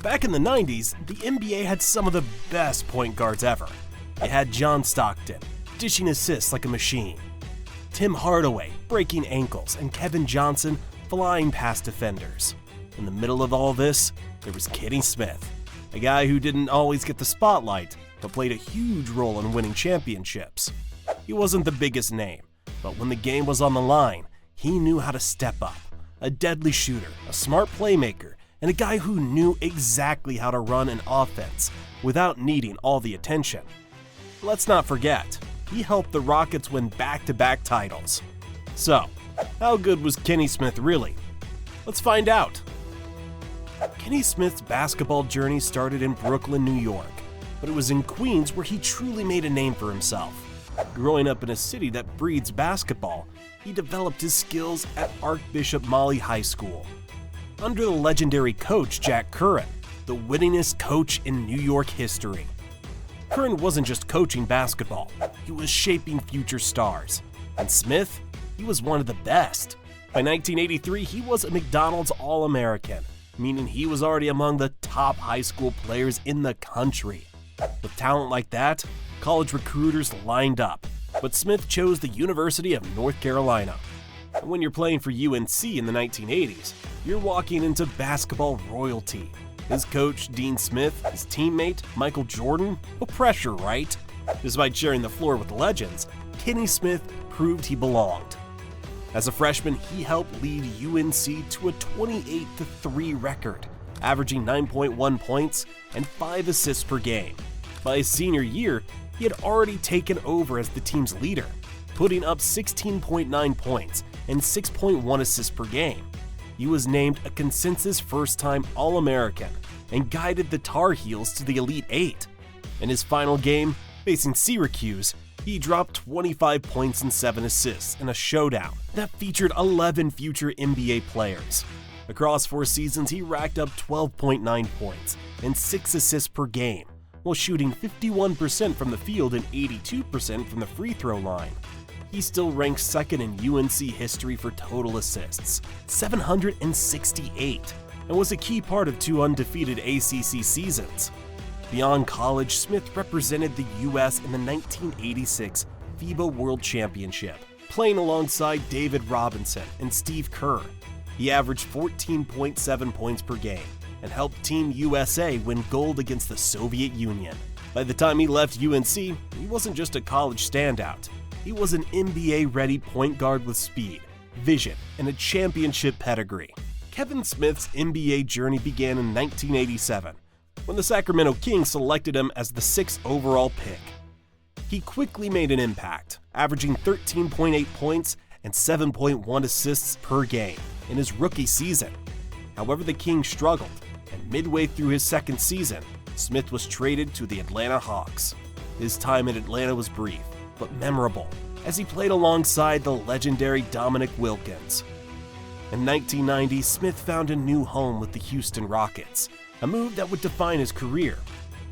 Back in the 90s, the NBA had some of the best point guards ever. It had John Stockton, dishing assists like a machine, Tim Hardaway breaking ankles, and Kevin Johnson flying past defenders. In the middle of all this, there was Kenny Smith, a guy who didn't always get the spotlight, but played a huge role in winning championships. He wasn't the biggest name, but when the game was on the line, he knew how to step up. A deadly shooter, a smart playmaker, and a guy who knew exactly how to run an offense without needing all the attention. Let's not forget, he helped the Rockets win back-to-back titles. So, how good was Kenny Smith really? Let's find out. Kenny Smith's basketball journey started in Brooklyn, New York, but it was in Queens where he truly made a name for himself. Growing up in a city that breeds basketball, he developed his skills at Archbishop Molly High School. Under the legendary coach Jack Curran, the winningest coach in New York history. Curran wasn't just coaching basketball, he was shaping future stars. And Smith, he was one of the best. By 1983, he was a McDonald's All-American, meaning he was already among the top high school players in the country. With talent like that, college recruiters lined up, but Smith chose the University of North Carolina. And when you're playing for UNC in the 1980s, you're walking into basketball royalty. His coach, Dean Smith, his teammate, Michael Jordan, no pressure, right? Despite sharing the floor with legends, Kenny Smith proved he belonged. As a freshman, he helped lead UNC to a 28-3 record, averaging 9.1 points and 5 assists per game. By his senior year, he had already taken over as the team's leader, putting up 16.9 points and 6.1 assists per game. He was named a consensus first-time All-American and guided the Tar Heels to the Elite Eight. In his final game, facing Syracuse, he dropped 25 points and 7 assists in a showdown that featured 11 future NBA players. Across 4 seasons, he racked up 12.9 points and 6 assists per game, while shooting 51% from the field and 82% from the free throw line. He still ranks second in UNC history for total assists, 768, and was a key part of 2 undefeated ACC seasons. Beyond college, Smith represented the U.S. in the 1986 FIBA World Championship, playing alongside David Robinson and Steve Kerr. He averaged 14.7 points per game and helped Team USA win gold against the Soviet Union. By the time he left UNC, he wasn't just a college standout. He was an NBA-ready point guard with speed, vision, and a championship pedigree. Kevin Smith's NBA journey began in 1987, when the Sacramento Kings selected him as the 6th overall pick. He quickly made an impact, averaging 13.8 points and 7.1 assists per game in his rookie season. However, the Kings struggled, and midway through his second season, Smith was traded to the Atlanta Hawks. His time in Atlanta was brief, but memorable, as he played alongside the legendary Dominique Wilkins. In 1990, Smith found a new home with the Houston Rockets, a move that would define his career.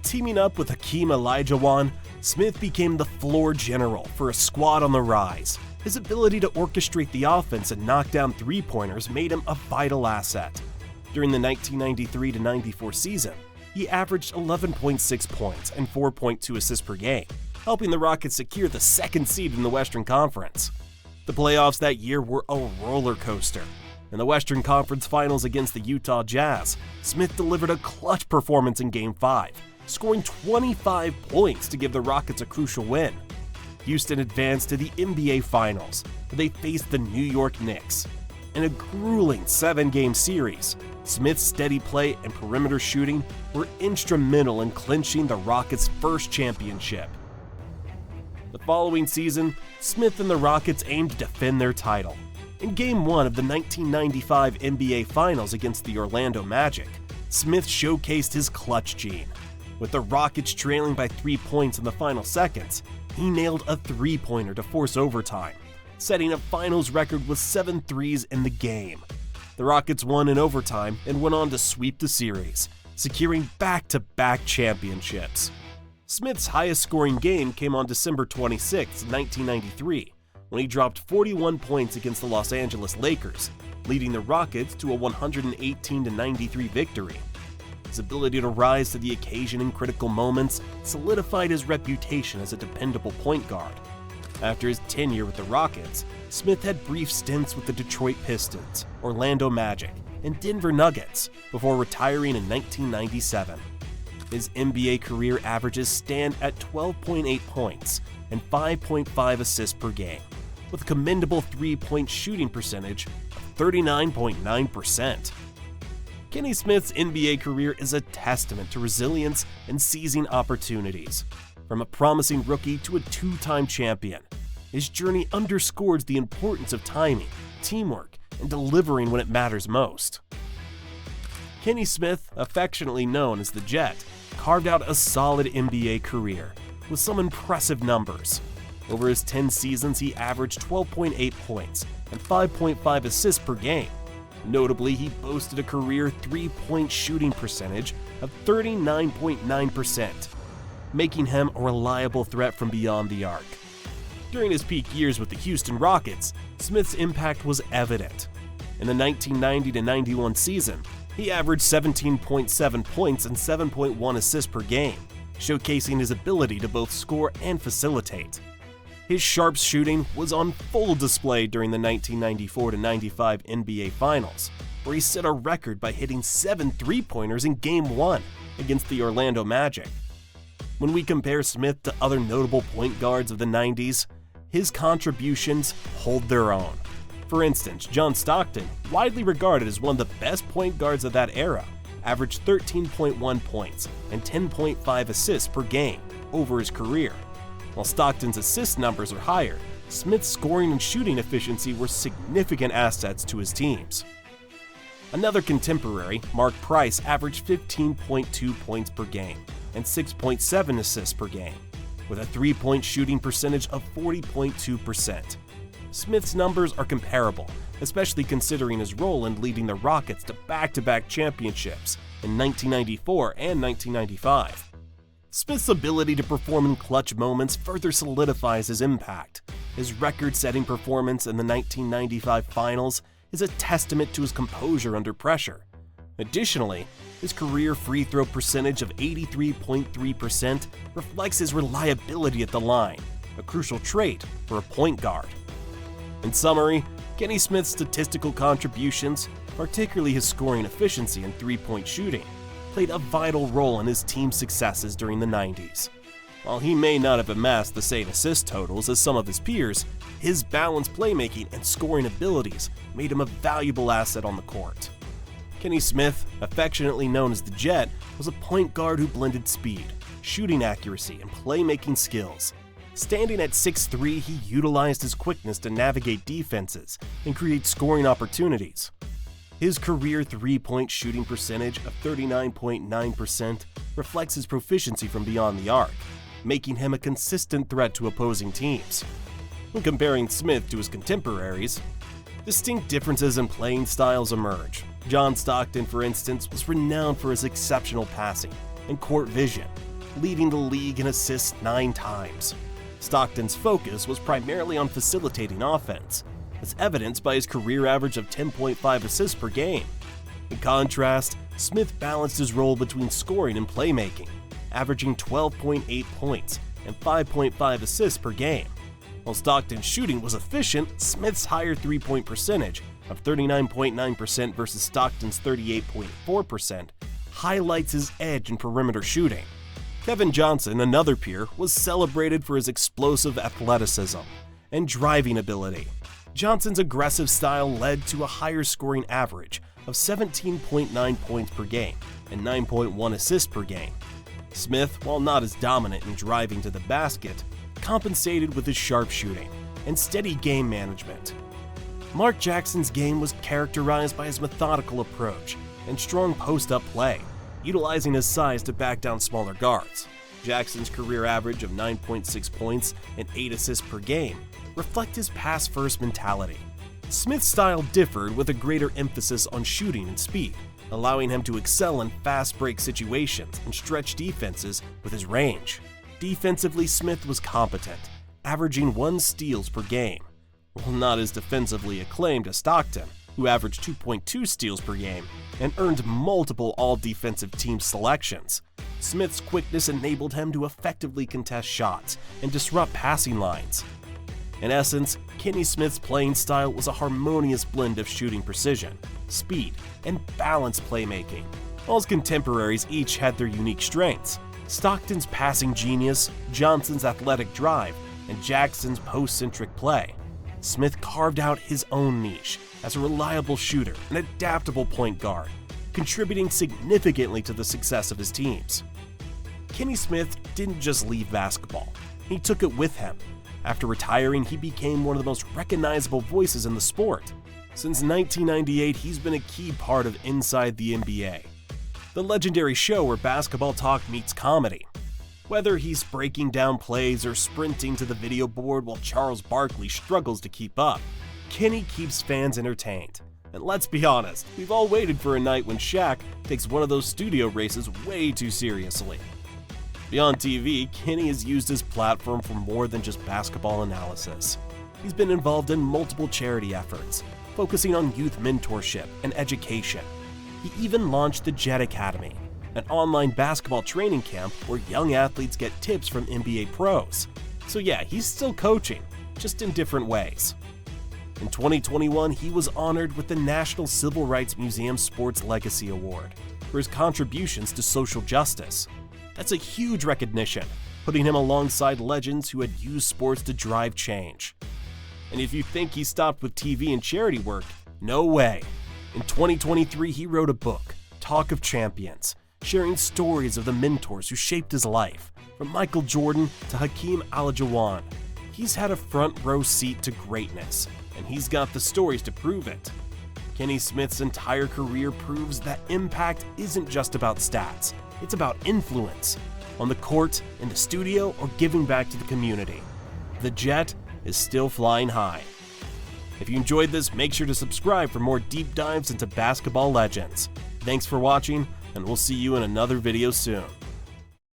Teaming up with Hakeem Olajuwon, Smith became the floor general for a squad on the rise. His ability to orchestrate the offense and knock down three-pointers made him a vital asset. During the 1993-94 season, he averaged 11.6 points and 4.2 assists per game, helping the Rockets secure the 2nd seed in the Western Conference. The playoffs that year were a roller coaster. In the Western Conference Finals against the Utah Jazz, Smith delivered a clutch performance in Game 5, scoring 25 points to give the Rockets a crucial win. Houston advanced to the NBA Finals, where they faced the New York Knicks. In a grueling 7-game series, Smith's steady play and perimeter shooting were instrumental in clinching the Rockets' first championship. The following season, Smith and the Rockets aimed to defend their title. In Game 1 of the 1995 NBA Finals against the Orlando Magic, Smith showcased his clutch gene. With the Rockets trailing by 3 points in the final seconds, he nailed a three-pointer to force overtime, setting a finals record with 7 threes in the game. The Rockets won in overtime and went on to sweep the series, securing back-to-back championships. Smith's highest-scoring game came on December 26, 1993, when he dropped 41 points against the Los Angeles Lakers, leading the Rockets to a 118-93 victory. His ability to rise to the occasion in critical moments solidified his reputation as a dependable point guard. After his tenure with the Rockets, Smith had brief stints with the Detroit Pistons, Orlando Magic, and Denver Nuggets before retiring in 1997. His NBA career averages stand at 12.8 points and 5.5 assists per game, with a commendable three-point shooting percentage of 39.9%. Kenny Smith's NBA career is a testament to resilience and seizing opportunities. From a promising rookie to a two-time champion, his journey underscores the importance of timing, teamwork, and delivering when it matters most. Kenny Smith, affectionately known as the Jet, carved out a solid NBA career with some impressive numbers. Over his 10 seasons, he averaged 12.8 points and 5.5 assists per game. Notably, he boasted a career three-point shooting percentage of 39.9%, making him a reliable threat from beyond the arc. During his peak years with the Houston Rockets, Smith's impact was evident. In the 1990-91 season, he averaged 17.7 points and 7.1 assists per game, showcasing his ability to both score and facilitate. His sharp shooting was on full display during the 1994-95 NBA Finals, where he set a record by hitting 7 three-pointers in Game 1 against the Orlando Magic. When we compare Smith to other notable point guards of the 90s, his contributions hold their own. For instance, John Stockton, widely regarded as one of the best point guards of that era, averaged 13.1 points and 10.5 assists per game over his career. While Stockton's assist numbers are higher, Smith's scoring and shooting efficiency were significant assets to his teams. Another contemporary, Mark Price, averaged 15.2 points per game and 6.7 assists per game, with a three-point shooting percentage of 40.2%. Smith's numbers are comparable, especially considering his role in leading the Rockets to back-to-back championships in 1994 and 1995. Smith's ability to perform in clutch moments further solidifies his impact. His record-setting performance in the 1995 Finals is a testament to his composure under pressure. Additionally, his career free throw percentage of 83.3% reflects his reliability at the line, a crucial trait for a point guard. In summary, Kenny Smith's statistical contributions, particularly his scoring efficiency and three-point shooting, played a vital role in his team's successes during the 90s. While he may not have amassed the same assist totals as some of his peers, his balanced playmaking and scoring abilities made him a valuable asset on the court. Kenny Smith, affectionately known as the Jet, was a point guard who blended speed, shooting accuracy, and playmaking skills. Standing at 6'3", he utilized his quickness to navigate defenses and create scoring opportunities. His career three-point shooting percentage of 39.9% reflects his proficiency from beyond the arc, making him a consistent threat to opposing teams. When comparing Smith to his contemporaries, distinct differences in playing styles emerge. John Stockton, for instance, was renowned for his exceptional passing and court vision, leading the league in assists 9 times. Stockton's focus was primarily on facilitating offense, as evidenced by his career average of 10.5 assists per game. In contrast, Smith balanced his role between scoring and playmaking, averaging 12.8 points and 5.5 assists per game. While Stockton's shooting was efficient, Smith's higher three-point percentage of 39.9% versus Stockton's 38.4% highlights his edge in perimeter shooting. Kevin Johnson, another peer, was celebrated for his explosive athleticism and driving ability. Johnson's aggressive style led to a higher scoring average of 17.9 points per game and 9.1 assists per game. Smith, while not as dominant in driving to the basket, compensated with his sharp shooting and steady game management. Mark Jackson's game was characterized by his methodical approach and strong post-up play, utilizing his size to back down smaller guards. Jackson's career average of 9.6 points and 8 assists per game reflect his pass-first mentality. Smith's style differed with a greater emphasis on shooting and speed, allowing him to excel in fast break situations and stretch defenses with his range. Defensively, Smith was competent, averaging 1 steals per game. While not as defensively acclaimed as Stockton, who averaged 2.2 steals per game and earned multiple all-defensive team selections. Smith's quickness enabled him to effectively contest shots and disrupt passing lines. In essence, Kenny Smith's playing style was a harmonious blend of shooting precision, speed, and balanced playmaking. While his contemporaries each had their unique strengths: Stockton's passing genius, Johnson's athletic drive, and Jackson's post-centric play, Smith carved out his own niche as a reliable shooter and adaptable point guard, contributing significantly to the success of his teams. Kenny Smith didn't just leave basketball, he took it with him. After retiring, he became one of the most recognizable voices in the sport. Since 1998, he's been a key part of Inside the NBA, the legendary show where basketball talk meets comedy. Whether he's breaking down plays or sprinting to the video board while Charles Barkley struggles to keep up, Kenny keeps fans entertained. And let's be honest, we've all waited for a night when Shaq takes one of those studio races way too seriously. Beyond TV, Kenny has used his platform for more than just basketball analysis. He's been involved in multiple charity efforts, focusing on youth mentorship and education. He even launched the Jet Academy, an online basketball training camp where young athletes get tips from NBA pros. So yeah, he's still coaching, just in different ways. In 2021, he was honored with the National Civil Rights Museum Sports Legacy Award for his contributions to social justice. That's a huge recognition, putting him alongside legends who had used sports to drive change. And if you think he stopped with TV and charity work, no way. In 2023, he wrote a book, Talk of Champions, sharing stories of the mentors who shaped his life, from Michael Jordan to Hakeem Olajuwon. He's had a front row seat to greatness, and he's got the stories to prove it. Kenny Smith's entire career proves that impact isn't just about stats, it's about influence, on the court, in the studio, or giving back to the community. The Jet is still flying high. If you enjoyed this, make sure to subscribe for more deep dives into basketball legends. Thanks for watching, and we'll see you in another video soon.